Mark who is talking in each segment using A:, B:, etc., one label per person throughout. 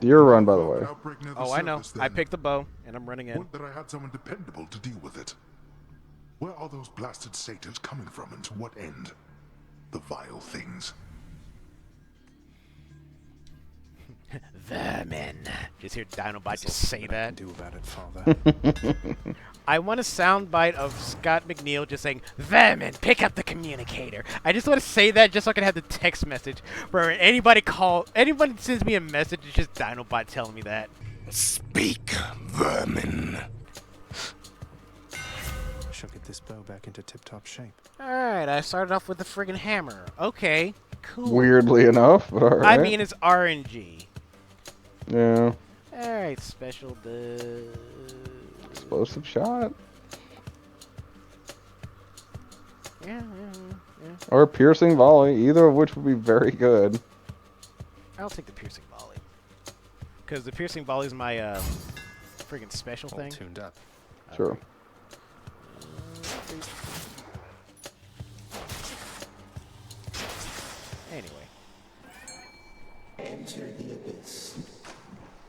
A: Your run, by the way.
B: Outbreak near the
C: Oh, I know.
B: surface,
C: I
B: then.
C: picked the bow, and I'm running in.
B: Would that I had someone dependable to deal with it. Where are those blasted satyrs coming from, and to what end? The vile things.
C: Vermin. Just hear Dinobot just say that.
D: Do about it, Father.
C: I want a soundbite of Scott McNeil just saying, Vermin, pick up the communicator. I just want to say that just so I can have the text message for anybody sends me a message, it's just Dinobot telling me that.
E: Speak, vermin.
D: Shall get this bow back into tip-top shape.
C: Alright, I started off with the friggin' hammer. Okay, cool.
A: Weirdly enough, but alright.
C: I mean, it's RNG.
A: Yeah.
C: Alright, special
A: Explosive shot.
C: Yeah.
A: Or piercing volley, either of which would be very good.
C: I'll take the piercing volley. Because the piercing volley is my friggin' special
D: All
C: thing.
D: tuned up.
A: Sure.
C: Anyway.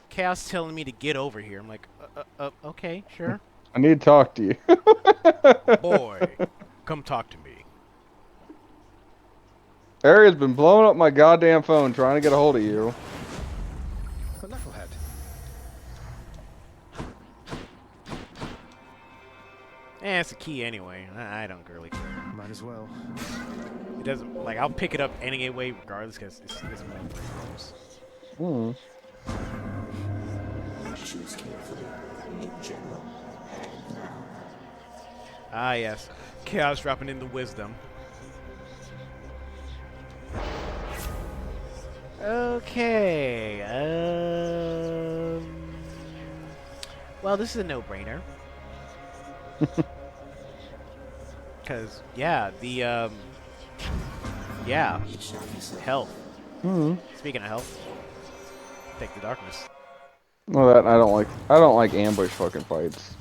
C: Chaos telling me to get over here. I'm like, okay, sure.
A: I need to talk to you.
C: Boy, come talk to me.
A: Aria's been blowing up my goddamn phone trying to get a hold of you.
D: The knucklehead.
C: It's a key anyway. I don't really care.
D: Might as well.
C: It doesn't, like, I'll pick it up anyway regardless because it's more programs.
A: Hmm.
E: Choose carefully, General.
C: Ah, yes. Chaos dropping in the wisdom. Okay. Well, this is a no-brainer. Because, yeah, yeah, health.
A: Hmm.
C: Speaking of health, take the darkness.
A: Well, that I don't like. I don't like ambush fucking fights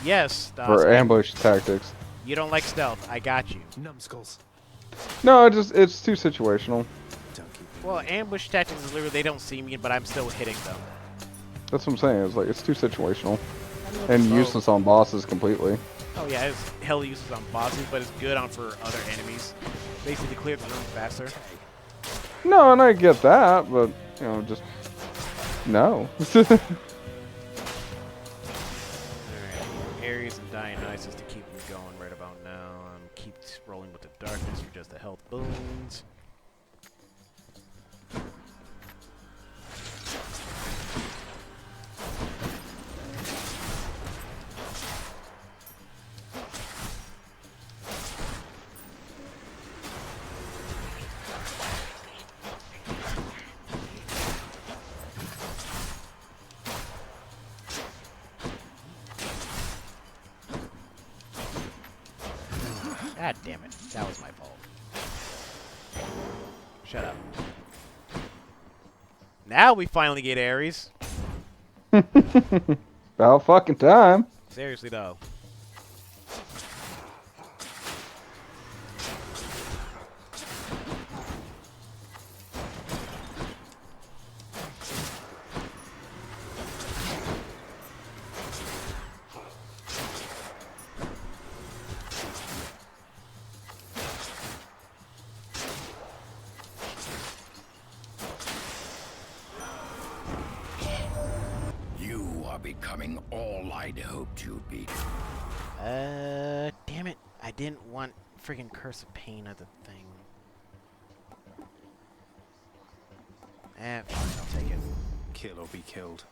C: Yes,
A: or ambush tactics.
C: you don't like stealth. I got you.
D: Numbskulls.
A: No, it's too situational.
D: Don't keep
C: Well, ambush tactics is literally they don't see me, but I'm still hitting them.
A: That's what I'm saying. It's like it's too situational
C: I
A: and
C: know
A: useless on bosses completely.
C: Oh yeah, it's hella useless on bosses, but it's good on for other enemies. Basically clear the room faster.
A: No, and I get that, but you know, just no.
C: Alright, Ares and Dionysus to keep me going right about now. Keep rolling with the darkness for just the health boons. God damn it. That was my fault. Shut up. Now we finally get Ares.
A: About fucking time.
C: Seriously though.
E: You are becoming all I'd hoped you'd be.
C: Damn it. I didn't want friggin' Curse of Pain as a thing. Fine, I'll take it.
D: kill or be killed.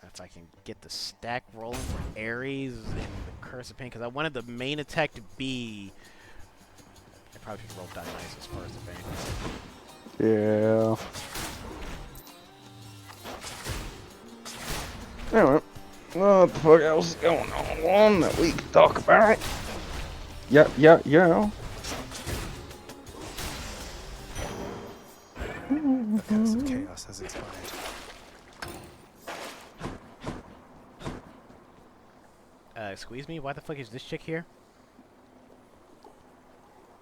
C: If I can get the stack rolling for Ares and the Curse of Pain, because I wanted the main attack to be... I probably should roll Dionysus first, if anything.
A: Yeah. Anyway, what the fuck else is going on that we can talk about? Yeah.
D: The curse of chaos has expired.
C: Squeeze me? Why the fuck is this chick here?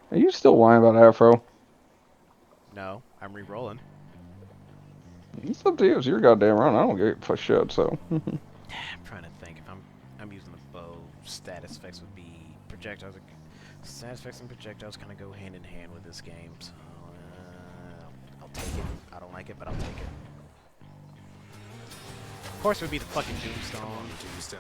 A: Are you still whining about Afro?
C: No, I'm re-rolling.
A: It's up to you. It's your goddamn run. I don't get for shit. So.
C: I'm trying to think if I'm using the bow. Status effects would be projectiles. Status effects and projectiles kind of go hand in hand with this game. So I'll take it. I don't like it, but I'll take it. Of course, it would be the fucking Doomstone.
D: Tombstone.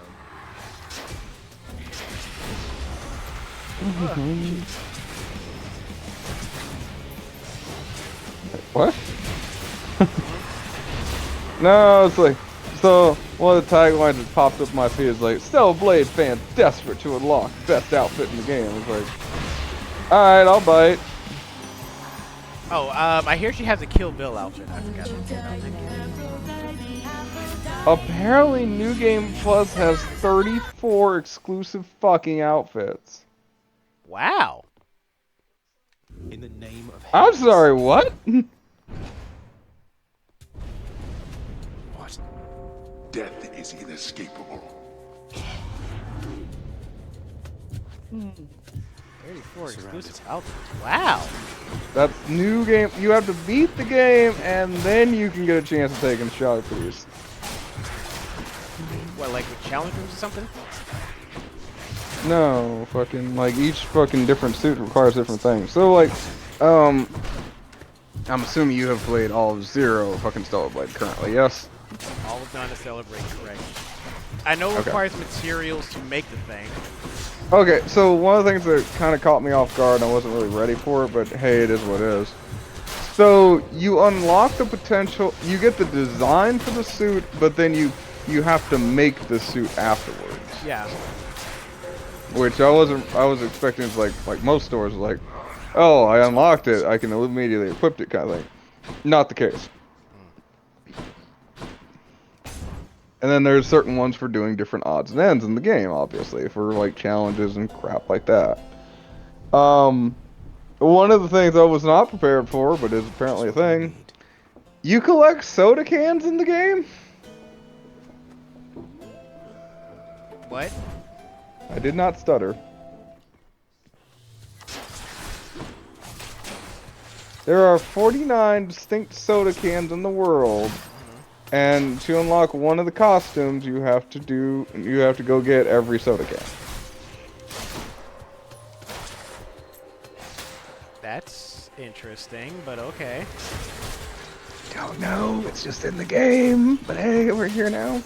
A: What? No, it's like, so one of the taglines that popped up in my feed is like, Stellar Blade fans desperate to unlock best outfit in the game. It's like, alright, I'll bite.
C: Oh, I hear she has a Kill Bill outfit. I forgot to put out that game.
A: Apparently, New Game Plus has 34 exclusive fucking outfits.
C: Wow.
D: In the name of
A: I'm
D: Hades.
A: sorry, what?
D: What?
B: Death is inescapable.
C: 34 exclusive outfits. Wow.
A: That's New Game. You have to beat the game, and then you can get a chance to take a shot at these.
C: What, like with challenge rooms or something?
A: No, fucking, like, each fucking different suit requires different things. So, like, I'm assuming you have played all of Zero fucking Stellar Blade currently, yes?
C: All of Donna Celebrate, correct. I know it
A: Okay.
C: requires materials to make the thing.
A: Okay, so one of the things that kind of caught me off guard, and I wasn't really ready for it, but hey, it is what it is. So, you unlock the potential, you get the design for the suit, but then you have to make the suit afterwards.
C: Yeah.
A: Which I was expecting is like most stores, like, oh, I unlocked it, I can immediately equip it kind of thing. Not the case. And then there's certain ones for doing different odds and ends in the game, obviously, for like challenges and crap like that. One of the things I was not prepared for, but is apparently a thing, you collect soda cans in the game?
C: What?
A: I did not stutter. There are 49 distinct soda cans in the world, and to unlock one of the costumes, you have to go get every soda can.
C: That's interesting, but okay.
A: Don't know, it's just in the game, but hey, we're here now.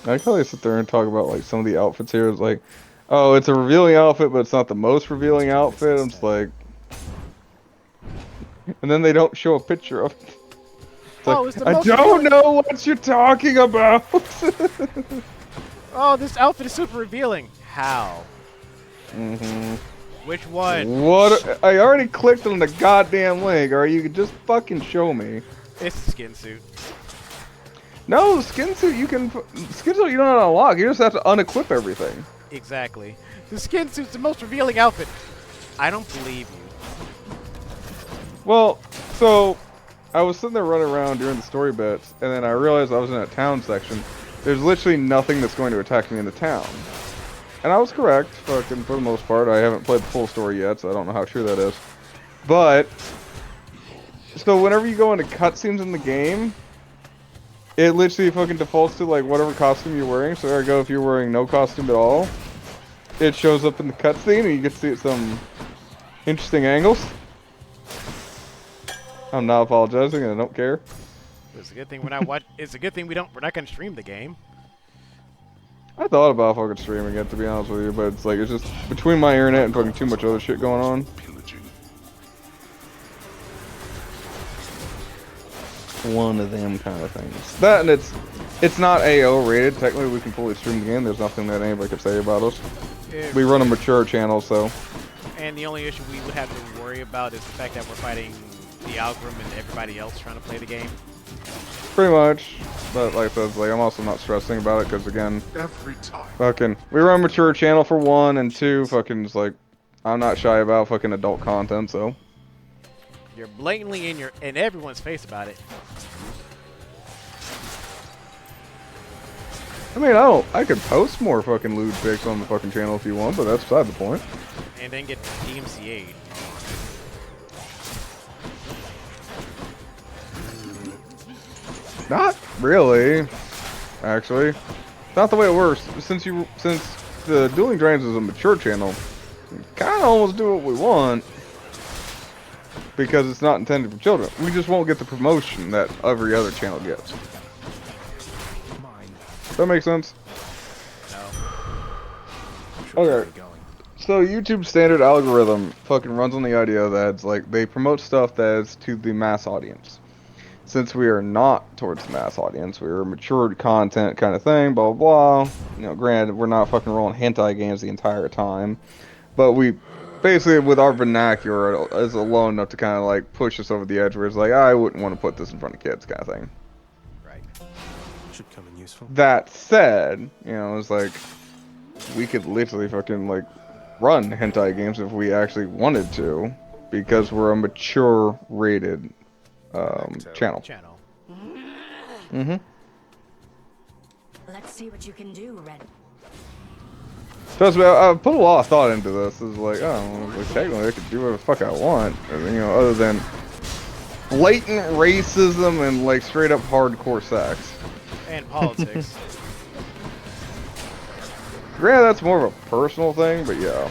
A: I like how they sit there and talk about like some of the outfits here. It's like, oh, it's a revealing outfit, but it's not the most revealing outfit. I'm just like, and then they don't show a picture of it. It's
C: Oh,
A: like,
C: it's the
A: I
C: most
A: don't
C: revealing-
A: know what you're talking about.
C: Oh, this outfit is super revealing. How? Which one?
A: What? I already clicked on the goddamn link. Or you could just fucking show me.
C: It's the skin suit.
A: No, skin suit you don't have to unlock. You just have to unequip everything.
C: Exactly. The skin suit's the most revealing outfit. I don't believe you.
A: Well, so I was sitting there running around during the story bits, and then I realized I was in a town section. There's literally nothing that's going to attack me in the town. And I was correct, fucking for the most part. I haven't played the full story yet, so I don't know how true that is. But, so whenever you go into cutscenes in the game, it literally fucking defaults to like whatever costume you're wearing. So there I go, if you're wearing no costume at all, it shows up in the cutscene and you get to see some interesting angles. I'm not apologizing and I don't care.
C: It's a good thing we're not It's a good thing we're not gonna stream the game.
A: I thought about fucking streaming it, to be honest with you, but it's like, it's just between my internet and fucking too much other shit going on.
B: Pillaging.
A: One of them kind of things. That, and it's not AO rated. Technically, we can fully stream the game. There's nothing that anybody could say about us. We run a mature channel, so.
C: And the only issue we would have to worry about is the fact that we're fighting the algorithm and everybody else trying to play the game.
A: Pretty much. But like I said, like, I'm also not stressing about it, because again,
B: Every time.
A: fucking, we run a mature channel for one, and two, fucking, it's like, I'm not shy about fucking adult content, so.
C: You're blatantly in everyone's face about it.
A: I mean, I could post more fucking lewd pics on the fucking channel if you want, but that's beside the point.
C: And then get DMCA'd.
A: Not really, actually. Not the way it works. Since the Dueling Dragons is a mature channel, we kind of almost do what we want because it's not intended for children. We just won't get the promotion that every other channel gets.
D: Mine.
A: Does that make sense?
D: Sure where
A: Okay.
D: we're going.
A: So YouTube's standard algorithm fucking runs on the idea that it's like they promote stuff that is to the mass audience. Since we are not towards the mass audience, we're matured content kind of thing, blah, blah, blah. You know, granted, we're not fucking rolling hentai games the entire time. But we, basically, with our vernacular, is alone enough to kind of, like, push us over the edge where it's like, I wouldn't want to put this in front of kids kind of thing.
C: Right.
D: Should come in useful.
A: That said, you know, it's like, we could literally fucking, like, run hentai games if we actually wanted to. Because we're a mature rated channel. Mm-hmm.
F: Let's see what you can do, Red.
A: Trust me, I've put a lot of thought into this. It's like, oh, like, technically I could do whatever the fuck I want. And, you know, other than blatant racism and, like, straight up hardcore sex.
C: And politics.
A: Granted, that's more of a personal thing, but yeah.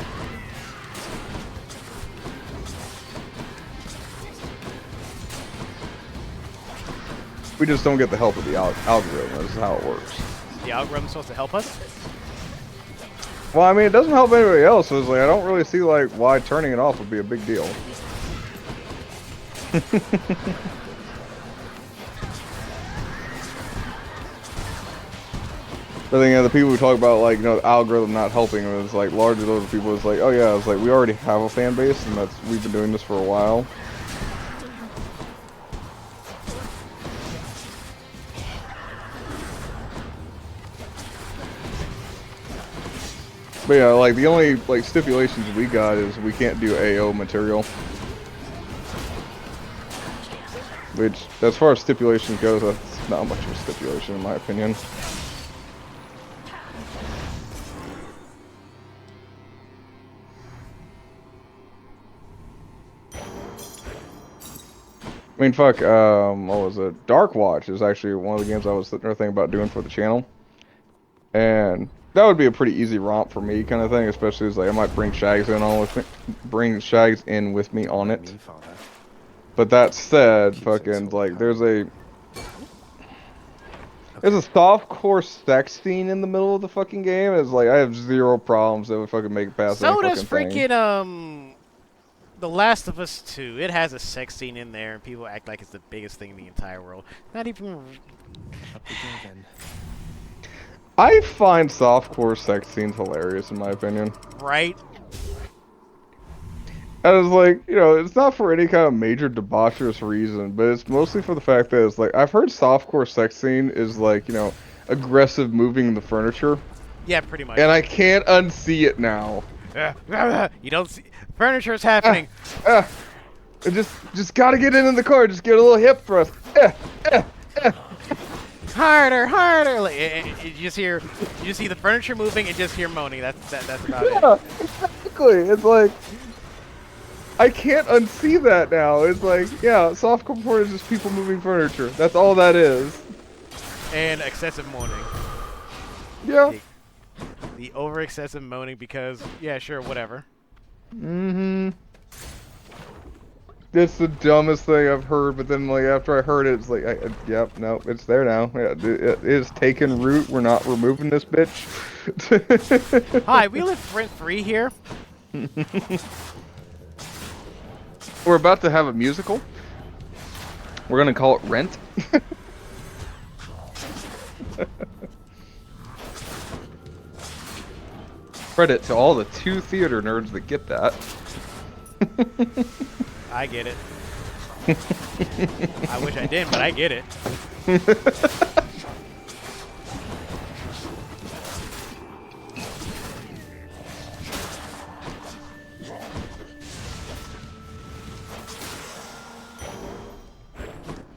A: We just don't get the help of the algorithm. This is how it works.
C: The algorithm's supposed to help us?
A: Well, I mean, it doesn't help anybody else. So it's like, I don't really see, like, why turning it off would be a big deal. But then, you know, the people who talk about, like, you know, the algorithm not helping them, it's like, largely those people, it's like, oh yeah, it's like, we already have a fan base, and we've been doing this for a while. But yeah, like, the only, like, stipulations we got is we can't do AO material. Which, as far as stipulations goes, that's not much of a stipulation in my opinion. I mean, fuck, what was it? Dark Watch is actually one of the games I was thinking about doing for the channel. And that would be a pretty easy romp for me, kind of thing, especially as, like, I might bring Shags in with me on it. But that said, fucking, like, there's a softcore sex scene in the middle of the fucking game. It's like, I have zero problems that would fucking make it past
C: So
A: any
C: does
A: fucking thing.
C: freaking, The Last of Us 2. It has a sex scene in there, and people act like it's the biggest thing in the entire world. Not even...
D: Up we go then.
A: I find softcore sex scenes hilarious, in my opinion.
C: Right?
A: And it's like, you know, it's not for any kind of major debaucherous reason, but it's mostly for the fact that it's like, I've heard softcore sex scene is like, you know, aggressive moving the furniture.
C: Yeah, pretty much.
A: And I can't unsee it now.
C: You don't see... Furniture's happening.
A: Just gotta get in the car, just get a little hip thrust.
C: Harder, harder. Like, you just see the furniture moving and just hear moaning. That's about it.
A: Yeah, exactly. It's like, I can't unsee that now. It's like, yeah, softcore porn is just people moving furniture. That's all that is.
C: And excessive moaning.
A: Yeah.
C: The over excessive moaning because, yeah, sure, whatever.
A: Mm-hmm. It's the dumbest thing I've heard, but then, like, after I heard it, it's like, yep, no, it's there now. Yeah, it is taken root. We're not removing this bitch.
C: Hi, we live rent-free here.
A: We're about to have a musical. We're gonna call it Rent. Credit to all the 2 theater nerds that get that.
C: I get it. I wish I didn't, but I get it.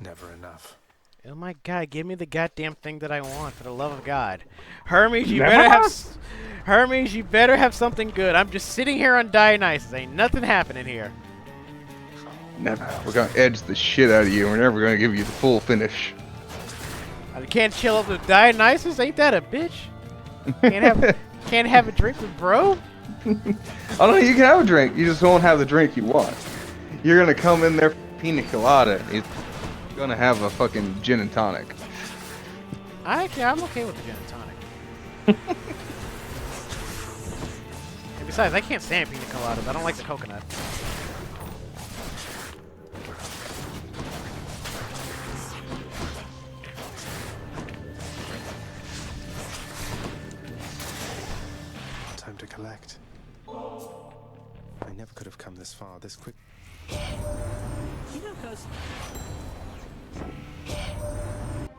D: Never enough.
C: It'll my god, give me the goddamn thing that I want, for the love of God. Hermes, you better have... Hermes, you better have something good. I'm just sitting here on Dionysus. Ain't nothing happening here.
A: Never. We're gonna edge the shit out of you. We're never gonna give you the full finish.
C: I can't chill up with Dionysus? Ain't that a bitch? Can't have a drink with bro?
A: Oh no, you can have a drink. You just won't have the drink you want. You're gonna come in there for pina colada. You're gonna have a fucking gin and tonic.
C: I'm okay with the gin and tonic. And besides, I can't stand pina coladas. I don't like the coconut.
D: Time to collect. I never could have come this far this quick.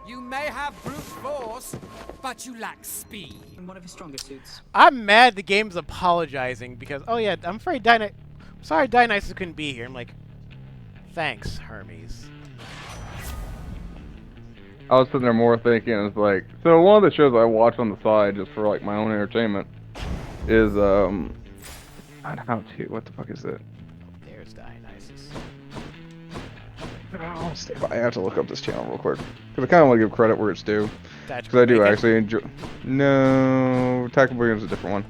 F: You may have brute force, but you lack speed.
G: One of his stronger suits.
C: I'm mad the game's apologizing because, oh yeah, I'm afraid sorry Dionysus couldn't be here. I'm like, thanks, Hermes.
A: I was sitting there more thinking, it's like, so one of the shows I watch on the side just for like my own entertainment is what the fuck is it?
C: There's Dionysus.
A: Oh, stay by. I have to look up this channel real quick because I kind of want to give credit where it's due. Because I do
C: Breakout?
A: actually enjoy. No, Tactical Games is a different one.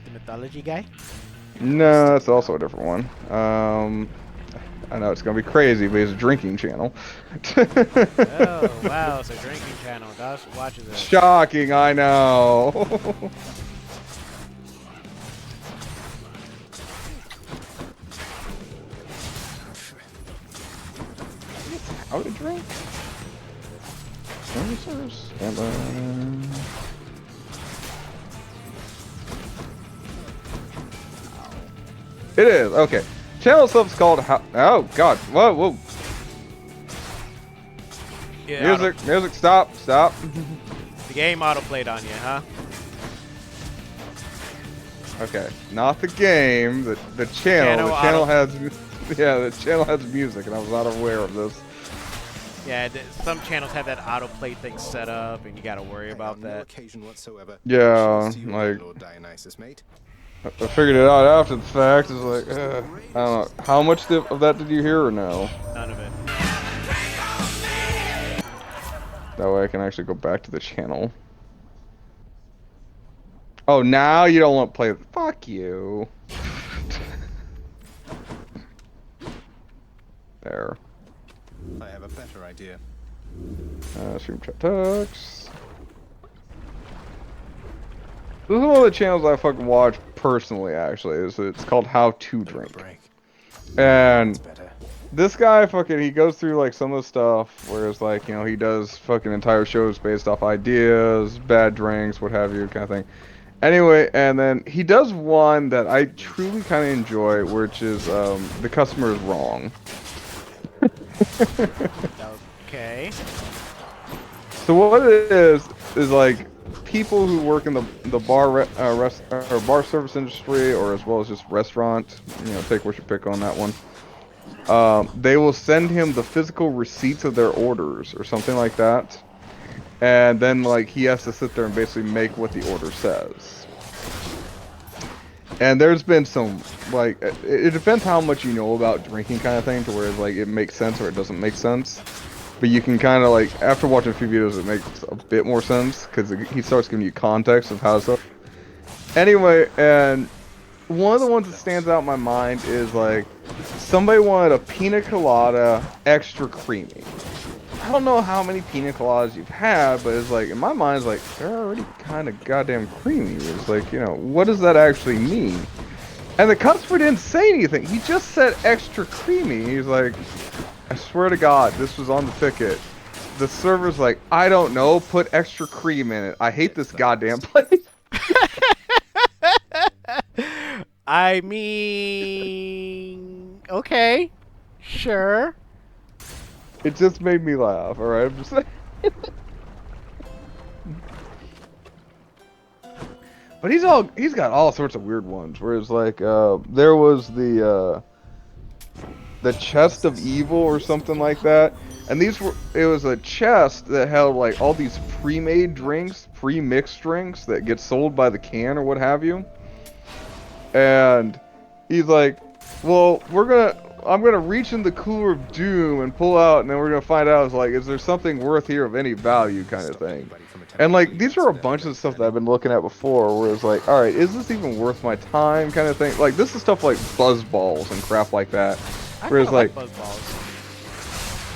C: The mythology guy?
A: No, that's also a different one. I know it's gonna be crazy, but it's a drinking channel.
C: Oh, wow, it's a drinking channel. Doss watches it.
A: Shocking, I know. How to drink? Services. It is okay. Channel sub's called how? Oh God! Whoa, whoa!
C: Yeah,
A: Music, stop!
C: the game autoplayed on you, huh?
A: Okay, not the game. The channel. The channel has. Yeah, the channel has music, and I was not aware of this.
C: Yeah, some channels have that autoplay thing set up, and you gotta worry about
D: No
C: that.
D: occasion whatsoever.
A: Yeah,
D: Cheers to you,
A: like
D: Lord Dionysus, mate.
A: I figured it out after the fact. It's like, I don't know. How much of that did you hear or no?
C: None of it.
A: That way I can actually go back to the channel. Oh, now you don't want to play. Fuck you. There.
D: I have a better idea.
A: Stream chat tux. This is one of the channels I fucking watch personally, actually. It's called How to Drink.
D: Break.
A: And
D: Better.
A: this guy fucking, he goes through like some of the stuff where it's like, you know, he does fucking entire shows based off ideas, bad drinks, what have you, kind of thing. Anyway, and then he does one that I truly kind of enjoy, which is the customer is wrong.
C: Okay.
A: So what it is like people who work in the bar service industry, or as well as just restaurant, you know, take what you pick on that one. They will send him the physical receipts of their orders or something like that, and then like he has to sit there and basically make what the order says. And there's been some, like, it depends how much you know about drinking kind of thing, to where like it makes sense or it doesn't make sense. But you can kind of like, after watching a few videos, it makes a bit more sense because he starts giving you context of how stuff. Anyway, and one of the ones that stands out in my mind is like somebody wanted a pina colada extra creamy. I don't know how many pina coladas you've had, but it's like, in my mind, it's like, they're already kind of goddamn creamy. It's like, you know, what does that actually mean? And the customer didn't say anything. He just said extra creamy. He's like, I swear to God, this was on the ticket. The server's like, I don't know, put extra cream in it. I hate this goddamn place.
C: I mean, okay, sure.
A: It just made me laugh, alright? I'm just saying. But he's got all sorts of weird ones, where it's like, there was the chest of evil or something like that. And it was a chest that held like all these pre-made drinks, pre-mixed drinks that get sold by the can or what have you. And he's like, well, I'm gonna reach in the cooler of doom and pull out, and then we're gonna find out, is there something worth here of any value kind of thing. And like, these are a bunch of stuff that I've been looking at before, where it's like, alright, is this even worth my time kind of thing? Like, this is stuff like buzz balls and crap like that. Where it's like,
C: buzz balls.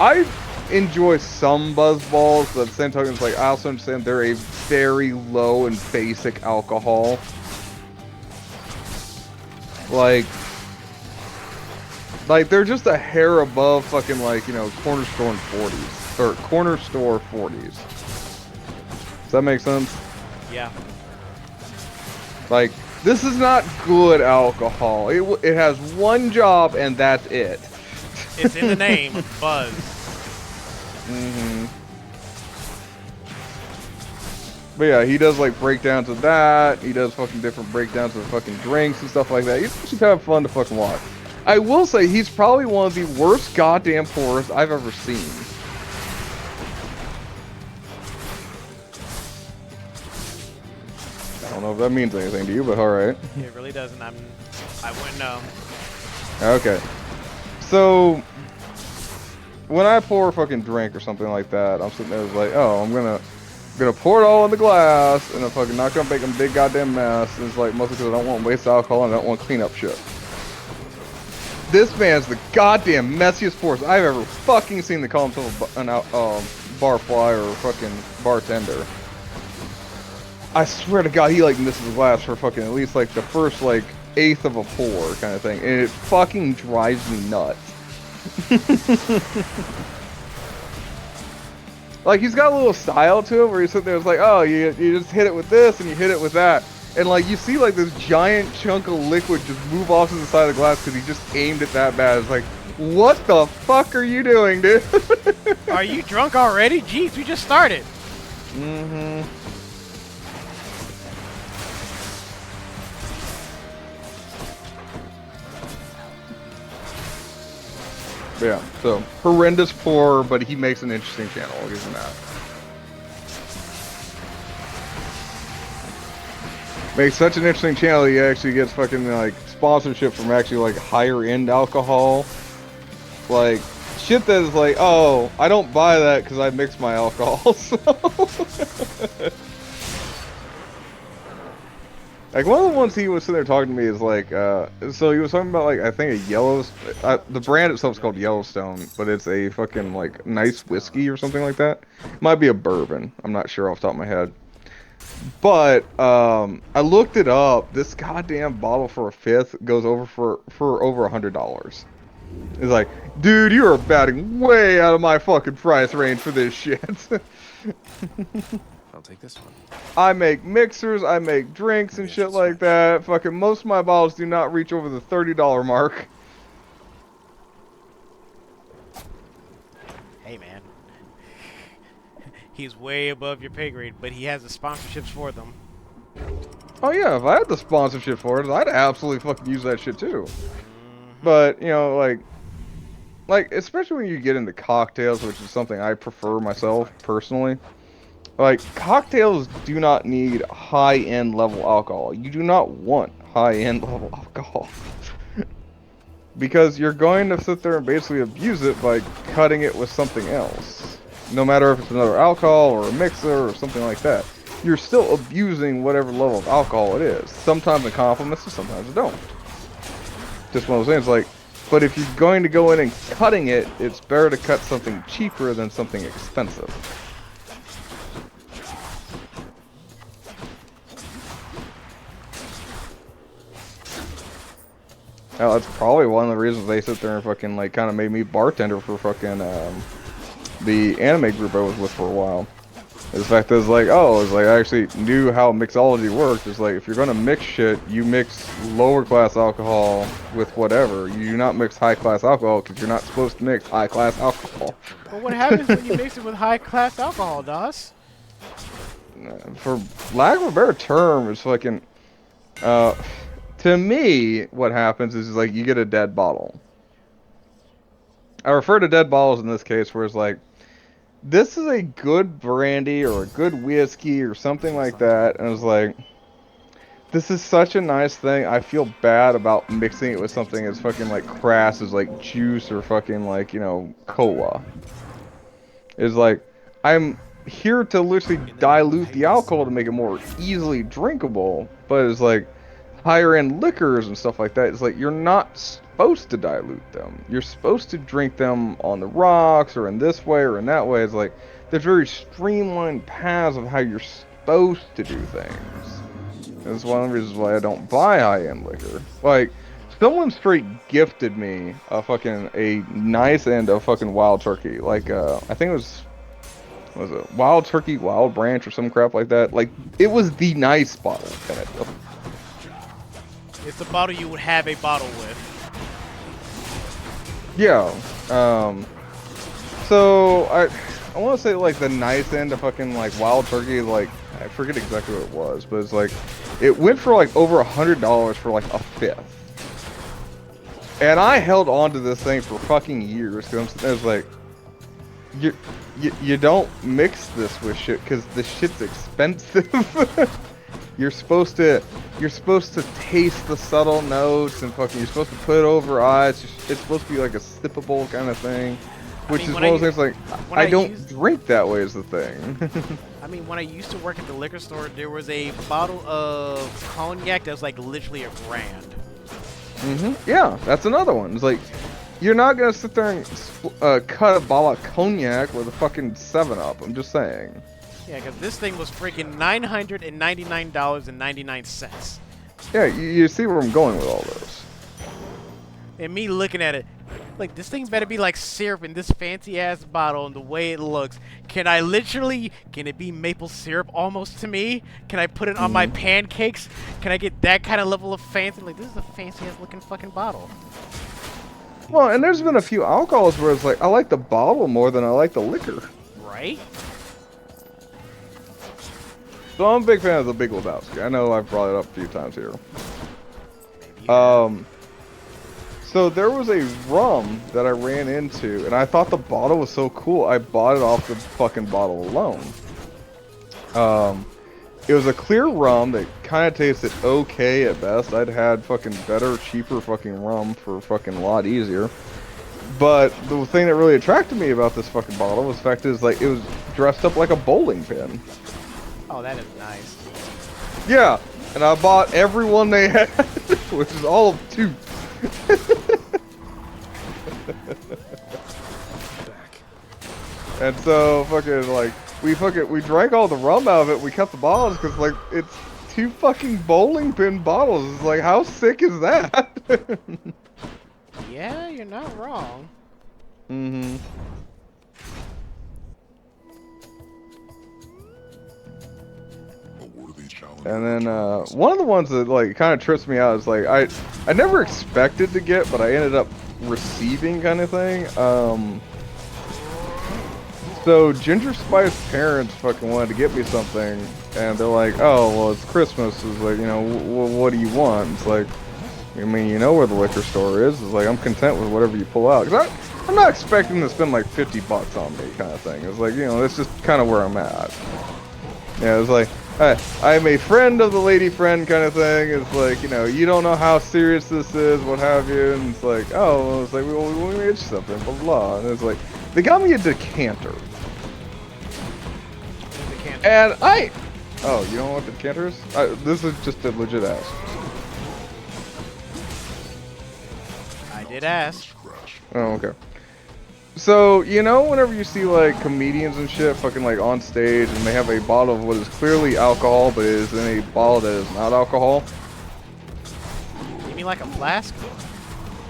A: I enjoy some buzz balls, but at the same time, it's like, I also understand they're a very low and basic alcohol. Like they're just a hair above fucking, like, you know, corner store 40s. Or corner store 40s. Does that make sense?
C: Yeah.
A: Like, this is not good alcohol. It has one job, and that's it.
C: It's in the name, buzz.
A: Mm-hmm. But yeah, he does like breakdowns of that. He does fucking different breakdowns of fucking drinks and stuff like that. He's actually kind of fun to fucking watch. I will say he's probably one of the worst goddamn pours I've ever seen. I don't know if that means anything to you, but alright.
C: It really doesn't. I wouldn't know.
A: Okay. So, when I pour a fucking drink or something like that, I'm sitting there like, oh, I'm gonna pour it all in the glass, and I'm fucking not gonna make a big goddamn mess. And it's like, mostly because I don't want to waste alcohol and I don't want to clean up shit. This man's the goddamn messiest pours I've ever fucking seen. They call himself an barfly or a fucking bartender. I swear to God, he like misses the glass for fucking at least like the first like eighth of a pour kind of thing, and it fucking drives me nuts. Like, he's got a little style to it where he's sitting there, it's like, oh, you just hit it with this and you hit it with that. And like, you see like this giant chunk of liquid just move off to the side of the glass because he just aimed it that bad. It's like, what the fuck are you doing, dude?
C: Are you drunk already? Jeez, we just started.
A: Mm-hmm. Yeah, so horrendous pour, but he makes an interesting channel. I'll give him that. Makes such an interesting channel. He actually gets fucking like sponsorship from actually like higher end alcohol, like shit that is like, oh, I don't buy that because I mix my alcohol. So. Like, one of the ones he was sitting there talking to me is like, so he was talking about like, I think the brand itself is called Yellowstone, but it's a fucking like nice whiskey or something like that. Might be a bourbon. I'm not sure off the top of my head. But, I looked it up. This goddamn bottle for a fifth goes over for over $100. It's like, dude, you are batting way out of my fucking price range for this shit.
D: I'll take this one.
A: I make mixers, I make drinks and shit like that. Fucking most of my bottles do not reach over the $30 mark.
C: Hey, man. He's way above your pay grade, but he has the sponsorships for them.
A: Oh yeah, if I had the sponsorship for it, I'd absolutely fucking use that shit too. But, you know, like especially when you get into cocktails, which is something I prefer myself personally. Like, cocktails do not need high-end level alcohol. You do not want high-end level alcohol. Because you're going to sit there and basically abuse it by cutting it with something else. No matter if it's another alcohol or a mixer or something like that. You're still abusing whatever level of alcohol it is. Sometimes it complements and sometimes it don't. Just one of those things, like, but if you're going to go in and cutting it, it's better to cut something cheaper than something expensive. Now, that's probably one of the reasons they sit there and fucking, like, kind of made me bartender for fucking, the anime group I was with for a while. The fact that it's like, oh, it's like, I actually knew how mixology worked. It's like, if you're gonna mix shit, you mix lower class alcohol with whatever. You do not mix high class alcohol, because you're not supposed to mix high class alcohol.
C: But what happens when you mix it with high class alcohol, Doss?
A: For lack of a better term, it's fucking, to me, what happens is like you get a dead bottle. I refer to dead bottles in this case where it's like, this is a good brandy or a good whiskey or something like that, and it's like, this is such a nice thing. I feel bad about mixing it with something as fucking like crass as like juice or fucking like, you know, cola. Is like, I'm here to literally dilute the alcohol to make it more easily drinkable, but it's like higher end liquors and stuff like that. It's like you're not supposed to dilute them. You're supposed to drink them on the rocks or in this way or in that way. It's like there's very streamlined paths of how you're supposed to do things. That's one of the reasons why I don't buy high-end liquor. Like, someone straight gifted me a nice end of fucking wild turkey. Like, I think it was it wild turkey, wild branch, or some crap like that. Like, it was the nice bottle.
C: It's the bottle you would have a bottle with.
A: Yeah. So I want to say like the nice end of fucking like wild turkey. Like, I forget exactly what it was, but it's like it went for like over $100 for like a fifth. And I held on to this thing for fucking years because I was like, you don't mix this with shit because the shit's expensive. You're supposed to taste the subtle notes and fucking you're supposed to put it over ice. It's supposed to be like a sippable kind of thing, which is one of those things like I don't drink that way is the thing.
C: I mean, when I used to work at the liquor store, there was a bottle of cognac that was like literally $1,000.
A: Yeah, that's another one. It's like you're not gonna sit there and cut a bottle of cognac with a fucking 7-Up. I'm just saying.
C: Yeah, because this thing was freaking $999.99.
A: Yeah, you see where I'm going with all this.
C: And me looking at it, like, this thing better be like syrup in this fancy-ass bottle and the way it looks. Can it be maple syrup almost to me? Can I put it on my pancakes? Can I get that kind of level of fancy? Like, this is a fancy-ass looking fucking bottle.
A: Well, and there's been a few alcohols where it's like, I like the bottle more than I like the liquor.
C: Right?
A: So I'm a big fan of the Big Lebowski. I know I've brought it up a few times here. So there was a rum that I ran into, and I thought the bottle was so cool, I bought it off the fucking bottle alone. It was a clear rum that kind of tasted okay at best. I'd had fucking better, cheaper fucking rum for fucking a lot easier. But the thing that really attracted me about this fucking bottle was the fact is like it was dressed up like a bowling pin.
C: Oh, that is nice.
A: Yeah, and I bought every one they had, which is all of 2. And so fucking like we drank all the rum out of it. We cut the bottles because like it's 2 fucking bowling pin bottles. It's like how sick is that?
C: Yeah, you're not wrong.
A: And then one of the ones that like kind of trips me out is like I never expected to get, but I ended up receiving kind of thing. So Ginger Spice's parents fucking wanted to get me something, and they're like, "Oh, well, it's Christmas." It's like, you know, what do you want? It's like, I mean, you know where the liquor store is. It's like I'm content with whatever you pull out. Cause I'm not expecting to spend like $50 on me kind of thing. It's like, you know, that's just kind of where I'm at. Yeah, it's like. I'm a friend of the lady friend kind of thing. It's like, you know, you don't know how serious this is, what have you. And it's like, oh, well, it's like, we made you something, blah, blah, blah. And it's like, they got me a decanter. And oh, you don't know what the decanter is? This is just a legit ask.
C: I did ask.
A: Oh, okay. So, you know, whenever you see, like, comedians and shit fucking, like, on stage and they have a bottle of what is clearly alcohol but is in a bottle that is not alcohol?
C: You mean like a flask?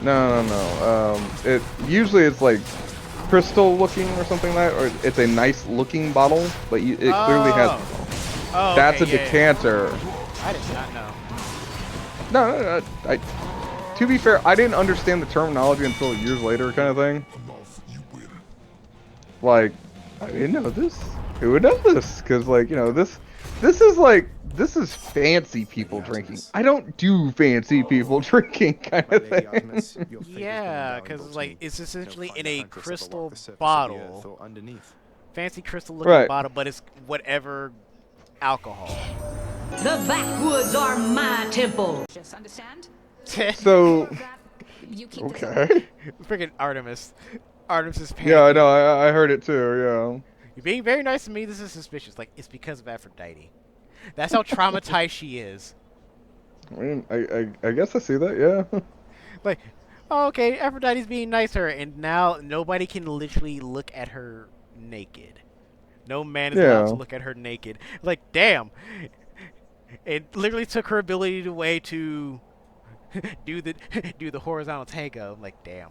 A: No. Usually it's, like, crystal looking or something like that, or it's a nice looking bottle, but it clearly has...
C: Oh,
A: that's
C: okay,
A: a decanter.
C: Yeah. I did not know.
A: No. To be fair, I didn't understand the terminology until years later kind of thing. Like, I didn't know this. Who would know this? Because, like, you know, this is this is fancy people drinking. I don't do fancy people drinking kind
D: My
A: of
D: Lady
A: thing.
D: Artemis, your fate has been
C: Yeah,
D: invaluable
C: because
D: to
C: like
D: me.
C: it's
D: No
C: essentially
D: finer
C: in a
D: huntress ever walked
C: crystal
D: the surface of the
C: bottle,
D: earth or underneath.
C: fancy crystal looking
A: Right.
C: bottle, but it's whatever alcohol.
G: The backwoods are my temple.
H: Just understand?
A: So,
H: You keep this up.
A: okay.
C: Freaking Artemis. Artemis is panicking.
A: Yeah, I know. I heard it too. Yeah.
C: You're being very nice to me. This is suspicious. Like, it's because of Aphrodite. That's how traumatized she is.
A: I mean, I guess I see that. Yeah.
C: Like, oh, okay, Aphrodite's being nice to her, and now nobody can literally look at her naked. No man is allowed to
A: Yeah.
C: look at her naked. Like, damn. It literally took her ability away to do the horizontal tango. I'm like, damn.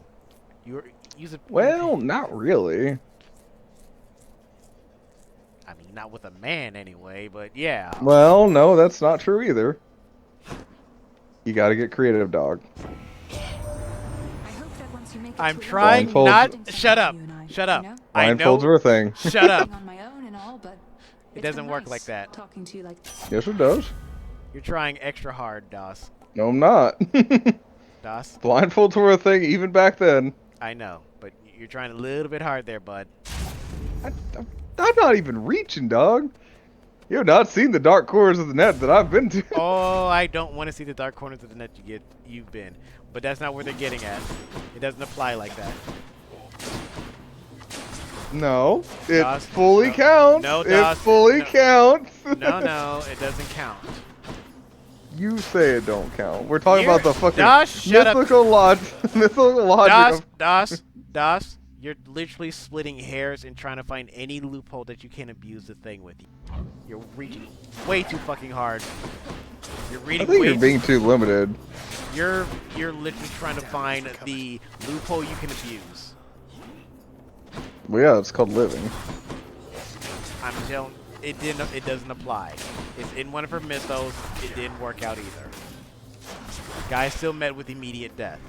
C: You're using.
A: Well, not really.
C: I mean, not with a man anyway, but yeah.
A: Well, no, that's not true either. You gotta get creative, dog.
H: I hope that once you make it
C: I'm
H: to a
C: trying
H: level,
A: Blindfolds-
C: not. Shut up.
H: you and I,
C: Shut
H: you
C: up.
H: know?
C: I
A: Blindfolds
C: know.
A: are a thing.
C: Shut up.
H: On my own and all, but
C: It
H: it's
C: doesn't
H: been
C: work
H: nice
C: like that.
H: Talking to you like this.
A: Yes, it does.
C: You're trying extra hard, Das.
A: No, I'm not.
C: Das.
A: Blindfolds were a thing even back then.
C: I know, but you're trying a little bit hard there, bud.
A: I'm not even reaching, dog. You have not seen the dark corners of the net that I've been to.
C: Oh, I don't want to see the dark corners of the net you've been. But that's not where they're getting at. It doesn't apply like that.
A: No, it
C: Das,
A: fully
C: no.
A: counts.
C: No,
A: it
C: Das,
A: fully
C: no.
A: counts.
C: No, it doesn't count.
A: You say it don't count. We're talking
C: You're-
A: about the fucking
C: Das, shut up.
A: mythical logic of
C: Das, you're literally splitting hairs and trying to find any loophole that you can abuse the thing with. You're reaching way too fucking hard. You're
A: I
C: reading
A: think
C: way
A: you're being too limited.
C: You're literally trying to find the loophole you can abuse.
A: Well, yeah, it's called living.
C: I'm telling it doesn't apply. It's in one of her mythos. It didn't work out either. Guy still met with immediate death.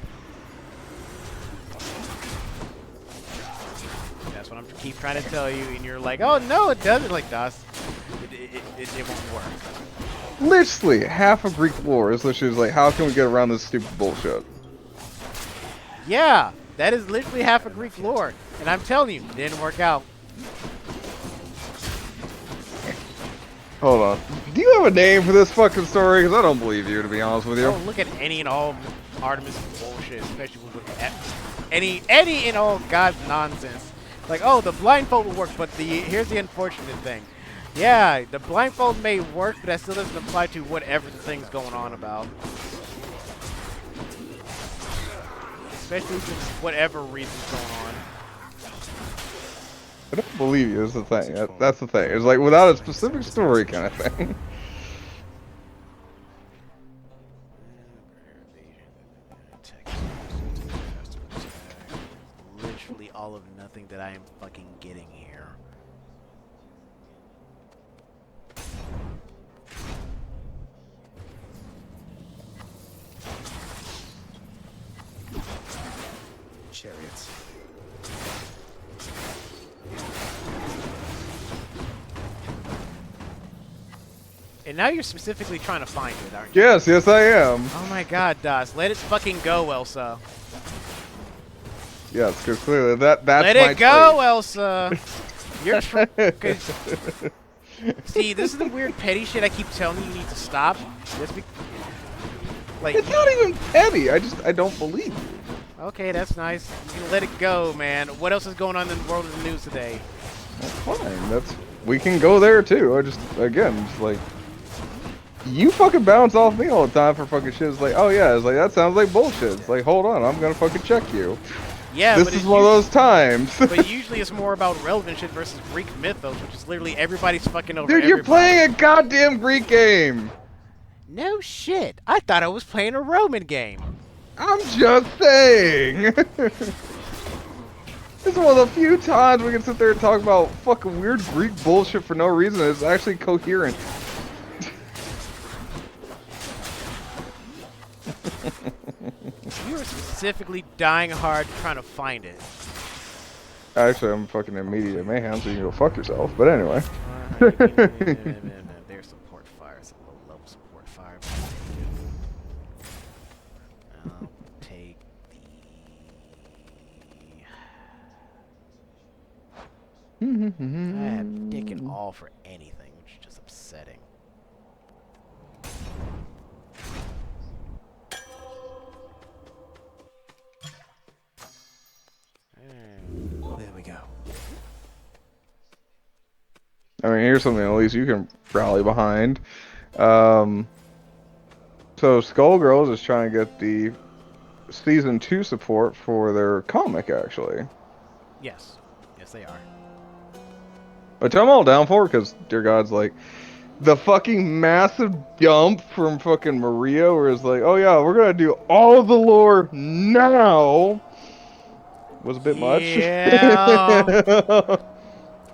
C: That's what I'm keep trying to tell you, and you're like, oh no, it doesn't. Like, Das, it won't work.
A: Literally, half of Greek lore is literally like, how can we get around this stupid bullshit?
C: Yeah, that is literally half of Greek lore, and I'm telling you, it didn't work out.
A: Hold on. Do you have a name for this fucking story? Because I don't believe you, to be honest with you.
C: Oh, look at any and all Artemis bullshit, especially with any and all God's nonsense. Like, oh, the blindfold will work, but here's the unfortunate thing. Yeah, the blindfold may work, but that still doesn't apply to whatever the thing's going on about. Especially since whatever reason's going on.
A: I don't believe you is the thing. That's the thing. It's like without a specific story kind of thing.
C: Literally all of nothing that I am fucking getting here.
D: Chariots.
C: And now you're specifically trying to find it, aren't you?
A: Yes, yes, I am.
C: Oh my god, Das. Let it fucking go, Elsa.
A: Yes, because clearly that's
C: Let
A: my
C: it go,
A: trait.
C: Elsa. You're see, this is the weird petty shit I keep telling you need to stop. Just like,
A: It's not even petty. I don't believe you.
C: okay, that's nice. You can let it go, man. What else is going on in the world of the news today?
A: That's fine. We can go there too. Again, just like you fucking bounce off me all the time for fucking shit. It's like, oh yeah, it's like that sounds like bullshit. It's like, hold on, I'm gonna fucking check you.
C: Yeah,
A: This
C: but
A: is one of those times.
C: But usually it's more about relevant shit versus Greek mythos, which is literally everybody's fucking over
A: Dude, you're
C: everybody.
A: playing a goddamn Greek game.
C: No shit. I thought I was playing a Roman game.
A: I'm just saying. This is one of the few times we can sit there and talk about fucking weird Greek bullshit for no reason. It's actually coherent.
C: You were specifically dying hard trying to find it.
A: Actually, I'm fucking immediate mayhem, so you can go fuck yourself. But anyway.
C: There's some port fires. support fire. I'll take the. I have dick and all for anything, which is just upsetting.
D: There we go.
A: I mean, here's something at least you can rally behind. So Skullgirls is trying to get the season 2 support for their comic, actually.
C: Yes. Yes, they are.
A: Which I'm all down for, because, dear God's like, the fucking massive jump from fucking Maria, where it's like, oh yeah, we're gonna do all the lore now, was a bit
C: Yeah.
A: much.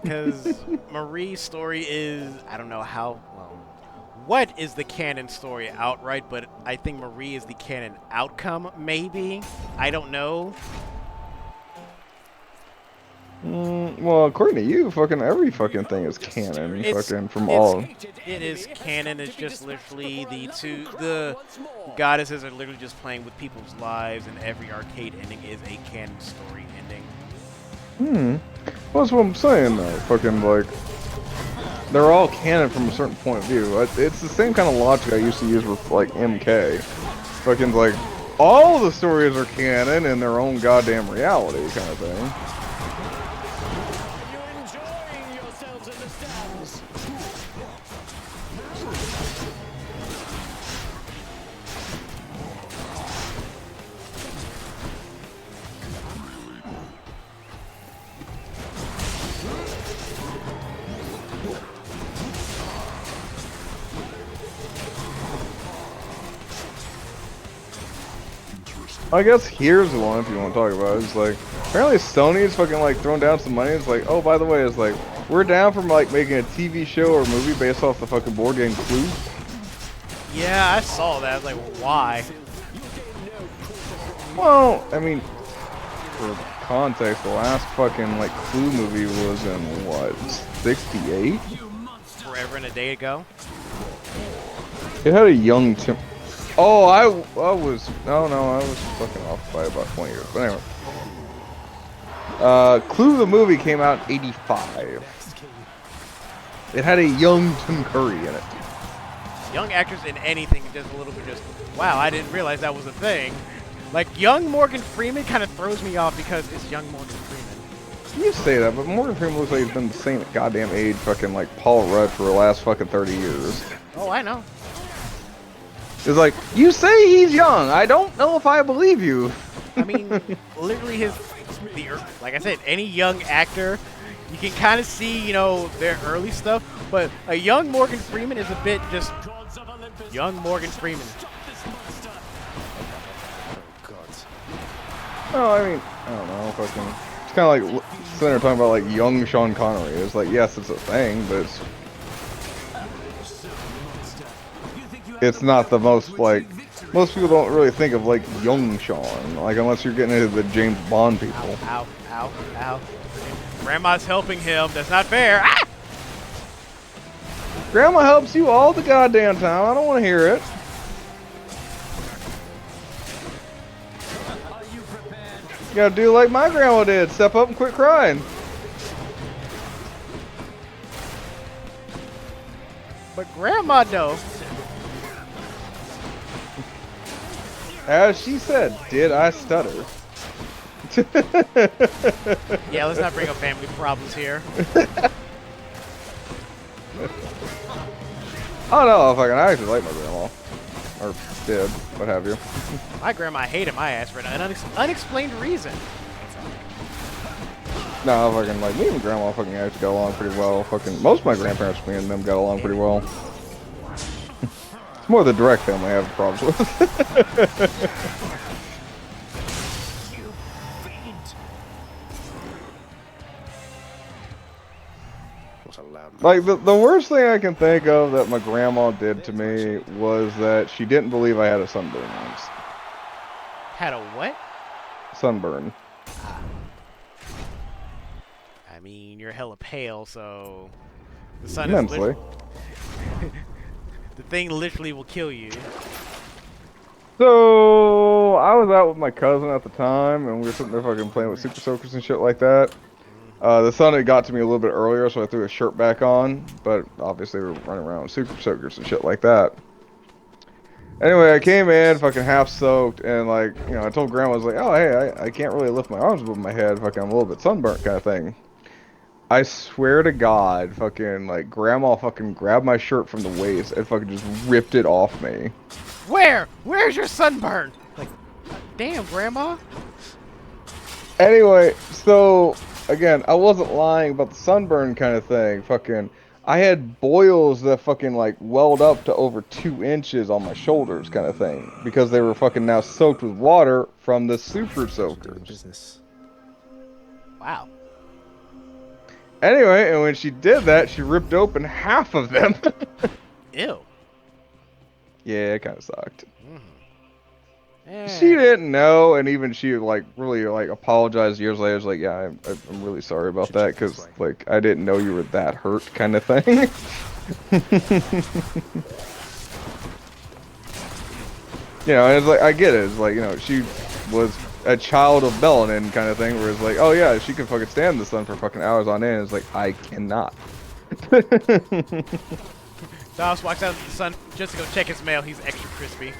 C: Because Marie's story is, I don't know how, well, what is the canon story outright, but I think Marie is the canon outcome, maybe? I don't know.
A: Well, according to you, fucking every fucking thing is canon, fucking from all.
C: It is canon. It's just literally the goddesses are literally just playing with people's lives, and every arcade ending is a canon story ending.
A: Well, that's what I'm saying, though. Fucking, like, they're all canon from a certain point of view. It's the same kind of logic I used to use with, like, MK. Fucking, like, all the stories are canon in their own goddamn reality, kind of thing. I guess here's the one if you want to talk about it. It's like, apparently Sony's fucking like throwing down some money. It's like, oh, by the way, it's like, we're down from like making a TV show or movie based off the fucking board game Clue.
C: Yeah, I saw that. I was like, why?
A: Well, I mean, for context, the last fucking like Clue movie was in what, 68?
C: Forever and a day ago?
A: It had a young Tim. Oh, I was no, I was fucking off by about 20 years. But anyway, Clue the movie came out in '85. It had a young Tim Curry in it.
C: Young actors in anything, just a little bit just, wow, I didn't realize that was a thing. Like, young Morgan Freeman kind of throws me off because it's young Morgan Freeman.
A: You say that, but Morgan Freeman looks like he's been the same goddamn age fucking like Paul Rudd for the last fucking 30 years.
C: Oh, I know.
A: It's like, you say he's young. I don't know if I believe you.
C: I mean, literally like I said, any young actor, you can kind of see, you know, their early stuff, but a young Morgan Freeman is a bit just young Morgan Freeman.
A: Oh, I mean, I don't know, fucking, it's kind of like sitting there talking about like young Sean Connery. It's like, yes, it's a thing, but it's not the most, like, most people don't really think of like young Sean, like unless you're getting into the James Bond people.
C: Ow, ow, ow. Grandma's helping him. That's not fair. Ah!
A: Grandma helps you all the goddamn time. I don't want to hear it. You gotta do like my grandma did. Step up and quit crying.
C: But Grandma, though.
A: As she said, did I stutter?
C: Yeah, let's not bring up family problems here.
A: Oh no, if I actually like my grandma. Or did, what have you.
C: My grandma hated my ass for an unexplained reason.
A: No, fucking like me and grandma fucking actually got along pretty well. Fucking most of my grandparents, me and them got along pretty well. It's more the direct family I have problems with. Like, the worst thing I can think of that my grandma did to me was that she didn't believe I had a sunburn once.
C: Had a what?
A: Sunburn.
C: I mean, you're hella pale, so the sun
A: Immensely.
C: The thing literally will kill you.
A: So I was out with my cousin at the time, and we were sitting there fucking playing with super soakers and shit like that. The sun had got to me a little bit earlier, so I threw a shirt back on. But obviously, we were running around with super soakers and shit like that. Anyway, I came in fucking half soaked, and like, you know, I told Grandma, I was like, oh hey, I can't really lift my arms above my head. Fucking, I'm a little bit sunburnt, kind of thing. I swear to God, fucking like, Grandma fucking grabbed my shirt from the waist and fucking just ripped it off me.
C: Where? Where's your sunburn? Like, damn, Grandma.
A: Anyway, so again, I wasn't lying about the sunburn kind of thing. Fucking, I had boils that fucking like welled up to over 2 inches on my shoulders, kind of thing, because they were fucking now soaked with water from the super soakers.
D: Business.
C: Wow.
A: Anyway, and when she did that, she ripped open half of them.
C: Ew.
A: Yeah, it kind of sucked.
C: Yeah.
A: She didn't know, and even she like really like apologized years later. Was like, yeah, I'm really sorry about that, because like I didn't know you were that hurt, kind of thing. You know, and it's like I get it. It's like, you know, she was a child of melanin kind of thing, where it's like, oh yeah, she can fucking stand the sun for fucking hours on end. It's like I cannot.
C: Dallas walks out into the sun just to go check his mail. He's extra crispy.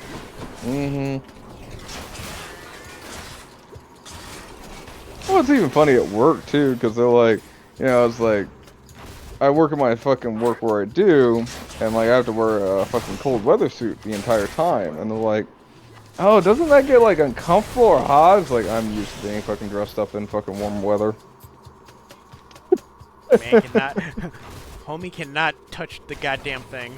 A: Well, it's even funny at work too, because they're like, you know, it's like, I work in my fucking work where I do, and like I have to wear a fucking cold weather suit the entire time, and they're like, oh, doesn't that get like uncomfortable or hot? It's like, I'm used to being fucking dressed up in fucking warm weather.
C: Man cannot, homie cannot touch the goddamn thing.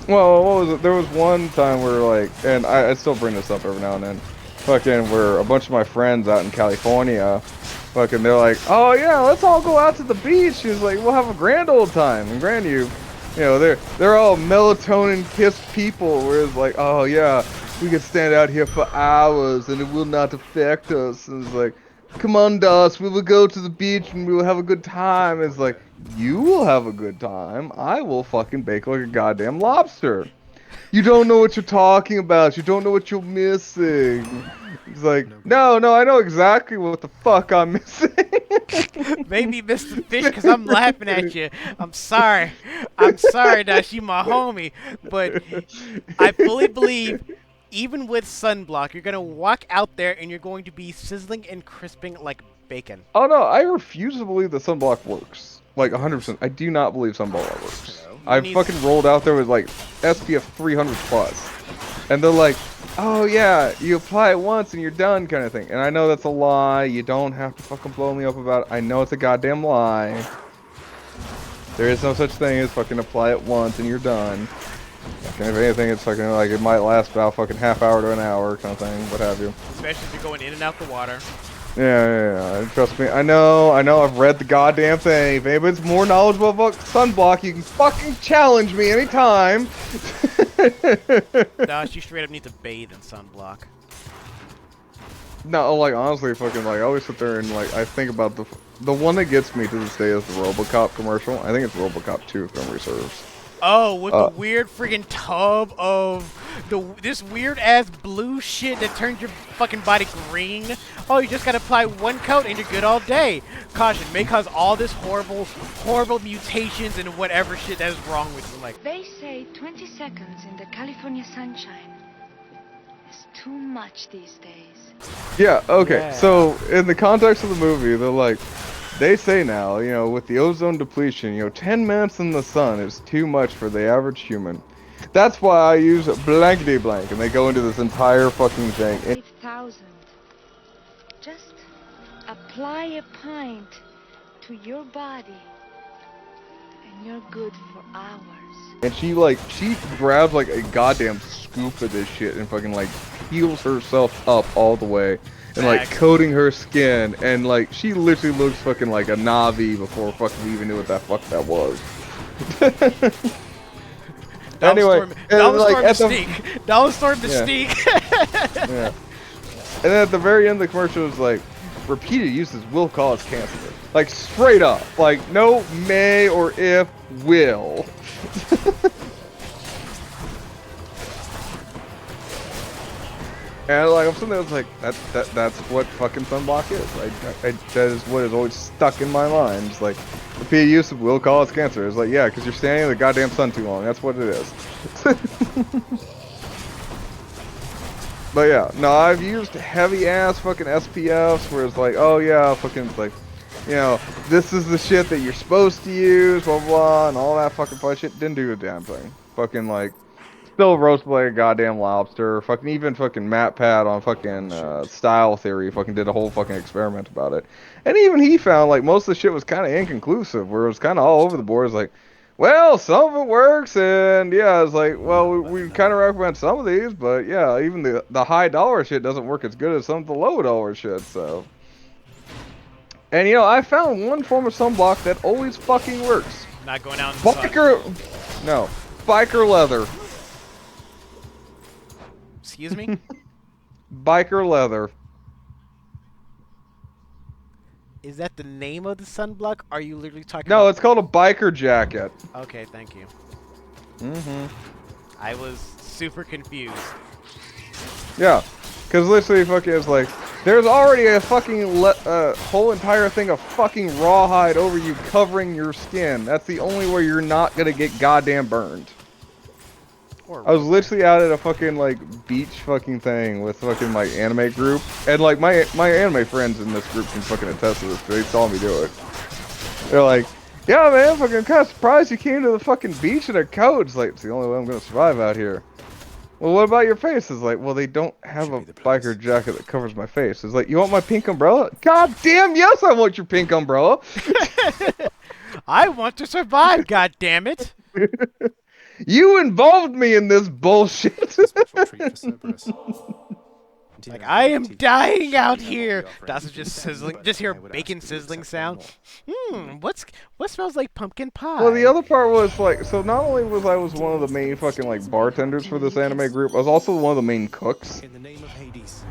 A: Well, what was it? There was one time where like, and I still bring this up every now and then, fucking where a bunch of my friends out in California, fucking they're like, oh yeah, let's all go out to the beach. She's like, we'll have a grand old time. And grand you know, they're all melatonin kissed people, where it's like, oh yeah, we can stand out here for hours and it will not affect us. And it's like, come on, Dust, we will go to the beach and we will have a good time. It's like, you will have a good time. I will fucking bake like a goddamn lobster. You don't know what you're talking about. You don't know what you're missing. It's like, no, I know exactly what the fuck I'm missing.
C: Maybe Mr. Fish, because I'm laughing at you. I'm sorry. I'm sorry, Dash. You my homie. But I fully believe, even with sunblock, you're going to walk out there and you're going to be sizzling and crisping like bacon.
A: Oh no, I refuse to believe that sunblock works. Like 100%. I do not believe sunblock works. I fucking rolled out there with like SPF 300 plus. And they're like, oh yeah, you apply it once and you're done, kind of thing. And I know that's a lie. You don't have to fucking blow me up about it. I know it's a goddamn lie. There is no such thing as fucking apply it once and you're done. Fucking, if anything, it's fucking like it might last about fucking half hour to an hour, kind of thing, what have you.
C: Especially if you're going in and out the water.
A: Yeah. Trust me. I know. I've read the goddamn thing. If anybody's more knowledgeable about sunblock, you can fucking challenge me anytime.
C: Dash, you straight up need to bathe in sunblock.
A: No, like honestly, fucking like I always sit there and like I think about the one that gets me to this day is the RoboCop commercial. I think it's RoboCop 2 if memory serves.
C: Oh, with the weird friggin' tub of this weird ass blue shit that turns your fucking body green. Oh, you just gotta apply one coat and you're good all day. Caution, may cause all this horrible mutations and whatever shit that is wrong with you. Like,
H: They say 20 seconds in the California sunshine is too much these days.
A: Yeah. Okay.
C: Yeah.
A: So in the context of the movie, they're like, they say now, you know, with the ozone depletion, you know, 10 minutes in the sun is too much for the average human. That's why I use blankety blank, and they go into this entire fucking thing.
H: 5,000. Just apply a pint to your body, and you're good for hours.
A: And she grabs like a goddamn scoop of this shit and fucking like heals herself up all the way. And like coating her skin, and like she literally looks fucking like a Navi before fucking we even knew what the fuck that was. Anyway,
C: Dollar Store Mystique.
A: Yeah. And then at the very end of the commercial, it's like, repeated uses will cause cancer. Like, straight up. Like, no may or if, will. And like I'm sitting there, it's like that's what fucking sunblock is. That is what is always stuck in my mind. It's like repeated use of will cause cancer. It's like, yeah, because you're standing in the goddamn sun too long. That's what it is. But yeah, no, I've used heavy ass fucking SPFs where it's like, oh yeah, fucking like, you know, this is the shit that you're supposed to use, blah blah, blah and all that fucking fun shit. Didn't do a damn thing. Fucking like. Still roasted like a goddamn lobster. Fucking even fucking MatPat on fucking style theory fucking did a whole fucking experiment about it. And even he found like most of the shit was kind of inconclusive, where it was kind of all over the board. It's like, well, some of it works, and yeah, it's like, well, we kind of recommend some of these, but yeah, even the high dollar shit doesn't work as good as some of the low dollar shit. So, and you know, I found one form of sunblock that always fucking works.
C: Not going out in the sun.
A: No, biker leather.
C: Excuse me?
A: Biker leather.
C: Is that the name of the sunblock? Are you literally talking
A: No,
C: about...
A: it's called a biker jacket.
C: Okay, thank you.
A: Mm-hmm.
C: I was super confused.
A: Yeah, because literally fucking it's like, there's already a fucking whole entire thing of fucking rawhide over you covering your skin. That's the only way you're not gonna get goddamn burned. I was literally out at a fucking like beach fucking thing with fucking my anime group, and like my anime friends in this group can fucking attest to this. They saw me do it. They're like, "Yeah, man, fucking kind of surprised you came to the fucking beach in a coat." It's like, it's the only way I'm gonna survive out here. Well, what about your face? It's like, well, they don't have a biker jacket that covers my face. It's like, you want my pink umbrella? God damn, yes, I want your pink umbrella.
C: I want to survive. God damn it!
A: You involved me in this bullshit.
C: Like, I am dying out here. Das is just sizzling. Just hear bacon sizzling sound. What smells like pumpkin pie?
A: Well, the other part was like, so not only was I one of the main fucking like bartenders for this anime group, I was also one of the main cooks.
D: In the name of Hades.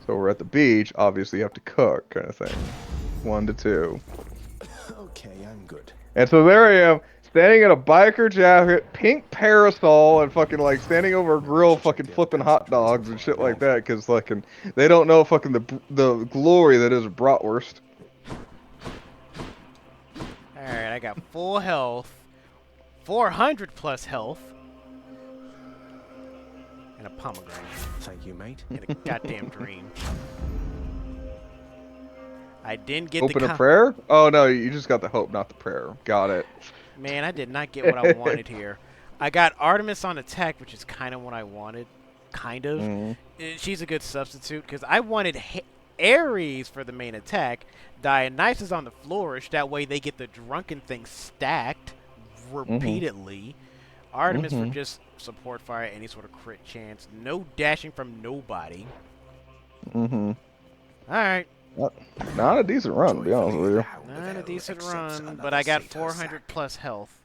A: So we're at the beach, obviously you have to cook, kind of thing. 1 to 2.
D: Okay, I'm good.
A: And so there I am, standing in a biker jacket, pink parasol, and fucking like standing over a grill, fucking flipping hot dogs and shit like that, because fucking they don't know fucking the glory that is bratwurst.
C: All right, I got full health, 400 plus health, and a pomegranate.
D: Thank you, mate.
C: And a goddamn dream. I didn't get
A: Open a prayer? Oh no, you just got the hope, not the prayer. Got it.
C: Man, I did not get what I wanted here. I got Artemis on attack, which is kind of what I wanted. Kind of.
A: Mm-hmm.
C: She's a good substitute, because I wanted Ares for the main attack. Dionysus on the flourish. That way they get the drunken thing stacked repeatedly. Artemis for just support fire, any sort of crit chance. No dashing from nobody. Alright.
A: Not a decent run, to be honest with you.
C: Not a decent run, but I got 400 plus health.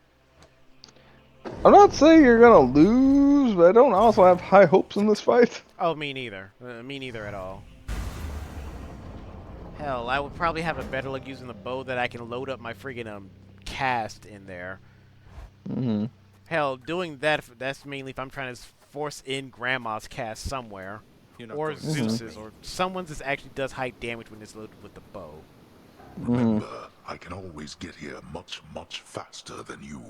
A: I'm not saying you're gonna lose, but I don't also have high hopes in this fight.
C: Oh, me neither. Me neither at all. Hell, I would probably have a better luck using the bow that I can load up my friggin' cast in there. Hell, doing that, that's mainly if I'm trying to force in Grandma's cast somewhere. Or Zeus's, or someone's that actually does high damage when it's loaded with the bow.
B: Remember, I can always get here much, much faster than you.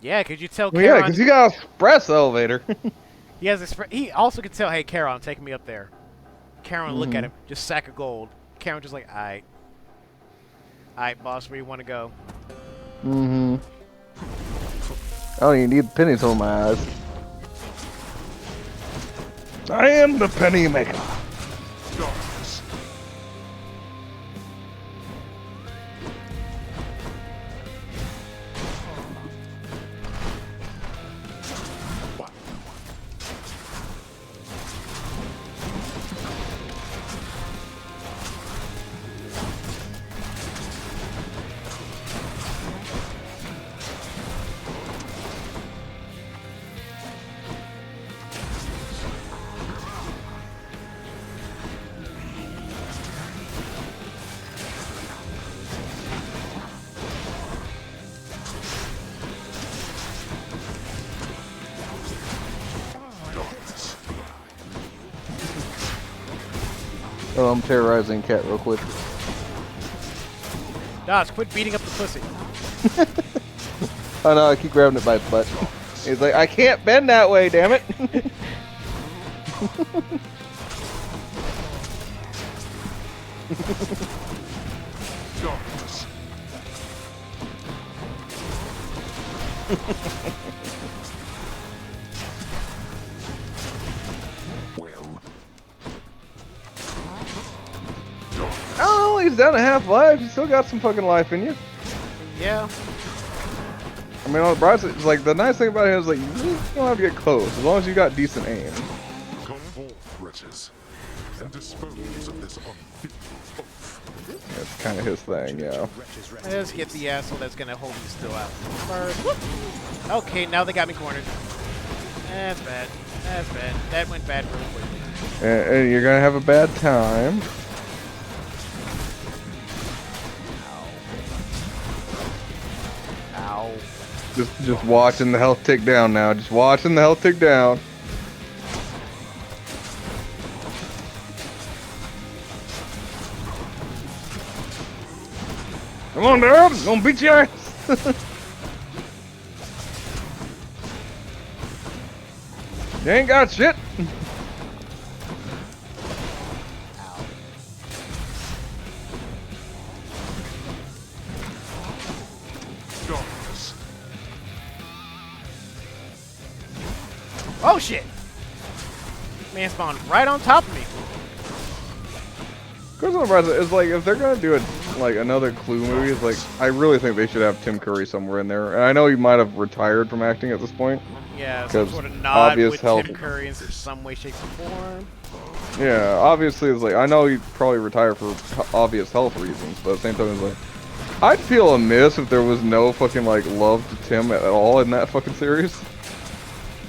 C: Yeah, could you tell
A: Well,
C: Charon...
A: yeah, because you got an express elevator.
C: He also could tell, hey, Charon, take me up there. Charon look at him, just sack of gold. Charon just like, alright. Alright, boss, where you want to go?
A: I don't even need pennies on my eyes. I am the penny maker.
B: Darkness.
A: Oh, I'm terrorizing cat real quick.
C: Dodge, quit beating up the pussy.
A: Oh no, I keep grabbing it by its butt. He's like, I can't bend that way, damn it.
B: Darkness. Well,
A: Oh, he's down to half life. You still got some fucking life in you.
C: Yeah.
A: I mean, on the bright side, it's like the nice thing about it is like you really don't have to get close as long as you got decent aim.
B: come forth, wretches, and dispose of this unfitting oath.
A: That's kind of his thing, yeah.
C: Let's get the asshole that's gonna hold me still out first. Okay, now they got me cornered. That's bad. That's bad. That went bad really quickly.
A: And you're gonna have a bad time.
C: Ow.
A: Just watching the health tick down now. Just watching the health tick down. Come on, Dad! I'm gonna beat your ass! You ain't got shit!
B: Darkness.
C: Oh shit! Man spawned right on top of me.
A: Because on the bright side, it's like if they're gonna do another Clue movie, it's like I really think they should have Tim Curry somewhere in there. And I know he might have retired from acting at this point.
C: Yeah, some
A: 'Cause
C: sort of nod
A: obvious
C: with
A: health.
C: Tim Curry in some way, shape, or form.
A: Yeah, obviously it's like I know he'd probably retire for obvious health reasons, but at the same time it's like I'd feel amiss if there was no fucking like love to Tim at all in that fucking series.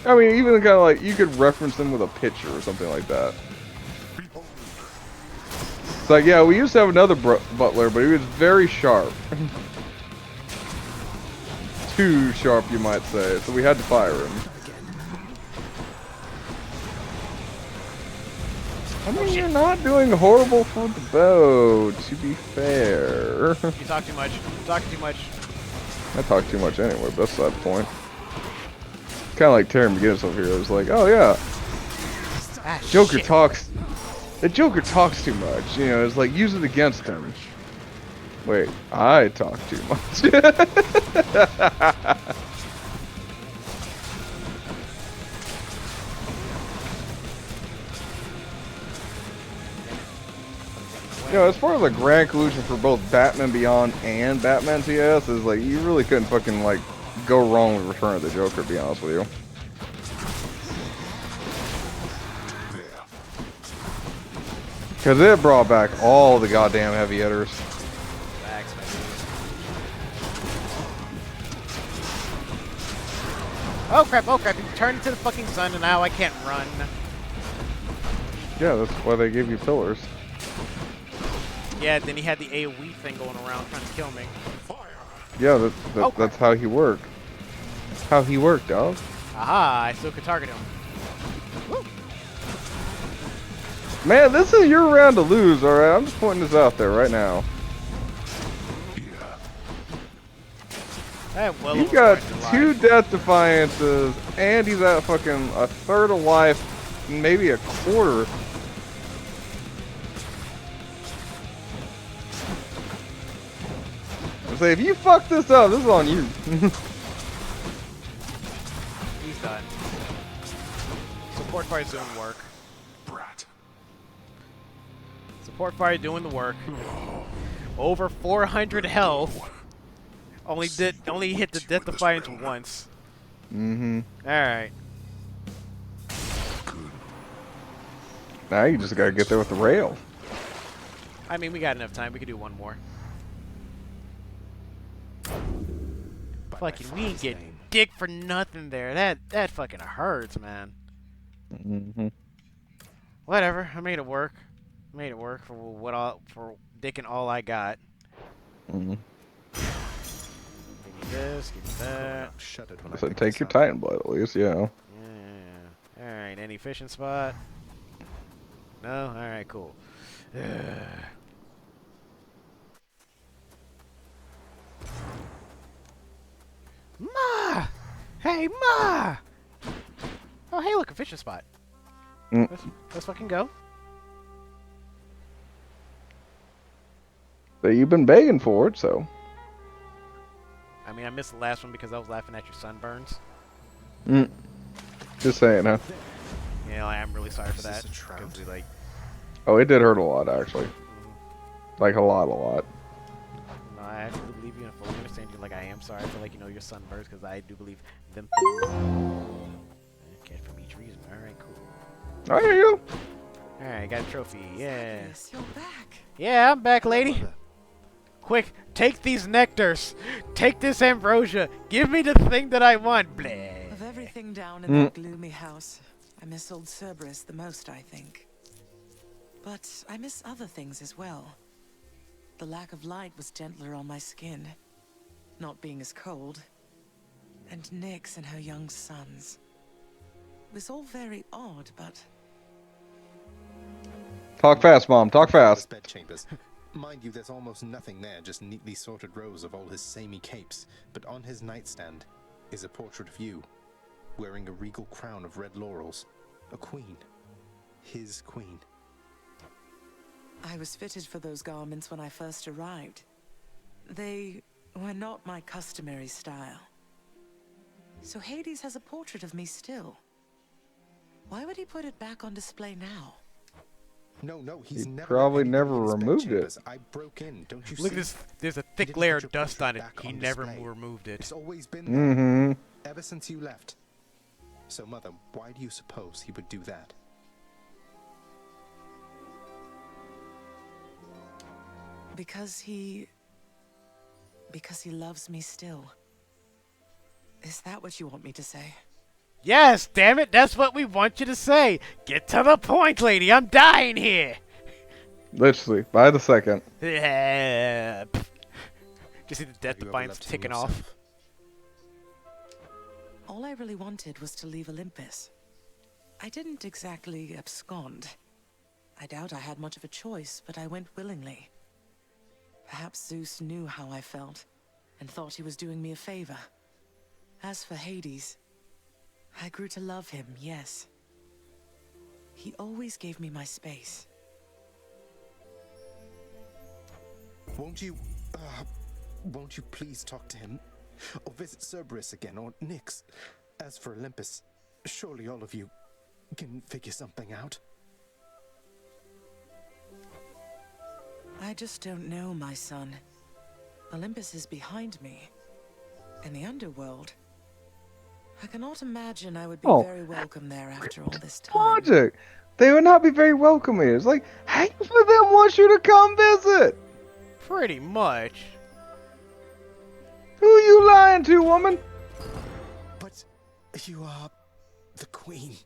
A: I mean, even kind of like you could reference him with a picture or something like that. It's like, yeah, we used to have another butler, but he was very sharp. Too sharp, you might say, so we had to fire him. I mean, you're not doing horrible for the bow, to be fair.
C: You talk too much. You talk too much.
A: I talk too much anyway, but that's the point. Kind of like Terry McGinnis over here. I was like, oh yeah,
C: Ah,
A: Joker
C: shit.
A: talks. The Joker talks too much. You know, it's like use it against him. Wait, I talk too much. You know, as far as a grand conclusion for both Batman Beyond and Batman TS is like you really couldn't fucking like go wrong with Return of the Joker, to be honest with you. Because it brought back all the goddamn heavy hitters.
C: Facts, man. Oh crap, oh crap, he turned into the fucking sun and now I can't run.
A: Yeah, that's why they gave you pillars.
C: Yeah, then he had the AoE thing going around trying to kill me.
A: Yeah,
C: Oh,
A: that's how he worked. How he worked, dog.
C: Aha, I still could target him. Woo.
A: Man, this is your round to lose, alright? I'm just pointing this out there right now.
C: I have well
A: He's
C: over
A: got
C: 400
A: two
C: lives.
A: death defiances, and he's at fucking a third of life, maybe a quarter. I say, if you fuck this up, this is on you.
C: He's done. Support fire's doing work.
B: Brat.
C: Support fire doing the work. Over 400 health. Only hit the death defiance once.
A: Mm-hmm.
C: Alright.
A: Now you just gotta get there with the rail.
C: I mean, we got enough time. We could do one more. Fucking, we ain't getting dick for nothing there. That fucking hurts, man.
A: Mm-hmm.
C: Whatever. I made it work. Made it work for dicking all I got.
A: Mm-hmm.
C: Give me this. Give me that.
D: Shuddered when I
A: So
D: picked
A: take
D: this
A: your
D: up.
A: Titan blood at least, yeah.
C: Yeah. All right. Any fishing spot? No. All right. Cool. Ma! Hey, Ma! Oh, hey, look, a fishing spot.
A: Mm.
C: Let's fucking go.
A: So you've been begging for it, so.
C: I mean, I missed the last one because I was laughing at your sunburns.
A: Mm. Just saying, huh?
C: You know, I am really sorry for
D: Is this
C: that.
D: a trout?
C: 'Cause we, like,
A: Oh, it did hurt a lot, actually. Like, a lot.
C: no, I actually believe you and fully understand you. Like, I am sorry for, like, you know, your sunburns, because I do believe them things. Okay, from each reason. Alright, cool.
A: Oh, here you go.
C: Alright, got a trophy. Yeah.
F: Zagreus, you're back.
C: Yeah, I'm back, lady. Quick, take these nectars. Take this ambrosia. Give me the thing that I want. Bleh.
F: Of everything down in that gloomy house, I miss old Cerberus the most, I think. But I miss other things as well. The lack of light was gentler on my skin, not being as cold. And Nyx and her young sons. It was all very odd, but
A: Talk fast, Mom. Talk fast.
D: Bedchambers. Mind you, there's almost nothing there, just neatly sorted rows of all his samey capes. But on his nightstand is a portrait of you, wearing a regal crown of red laurels. A queen. His queen.
F: I was fitted for those garments when I first arrived. They were not my customary style. So Hades has a portrait of me still. Why would he put it back on display now?
D: No, he's
A: He
D: never
A: probably
D: let
A: never
D: anybody in his
A: removed it.
D: bedchambers. I broke in, don't you
C: Look
D: see?
C: at this. There's a
D: He
C: thick
D: didn't
C: layer
D: put
C: of
D: your
C: dust on it.
D: portrait back
C: He
D: on
C: never
D: display.
C: removed it.
D: It's always been there,
A: Mm-hmm.
D: ever since you left. So, Mother, why do you suppose he would do that?
F: Because he loves me still. Is that what you want me to say?
C: Yes, damn it. That's what we want you to say. Get to the point, lady. I'm dying here.
A: Literally, by the second.
C: Yeah. Just see the death
D: Have you ever
C: defiance
D: left him
C: ticking off.
D: yourself?
F: All I really wanted was to leave Olympus. I didn't exactly abscond. I doubt I had much of a choice, but I went willingly. Perhaps Zeus knew how I felt, and thought he was doing me a favor. As for Hades, I grew to love him, yes. He always gave me my space.
D: Won't you please talk to him? Or visit Cerberus again, or Nyx? As for Olympus, surely all of you can figure something out.
F: I just don't know, my son. Olympus is behind me. In the underworld. I cannot imagine I would be very welcome there after all this time.
A: Logic. They would not be very welcoming. It's like, half of them want you to come visit.
C: Pretty much.
A: Who you lying to, woman?
D: But you are the queen.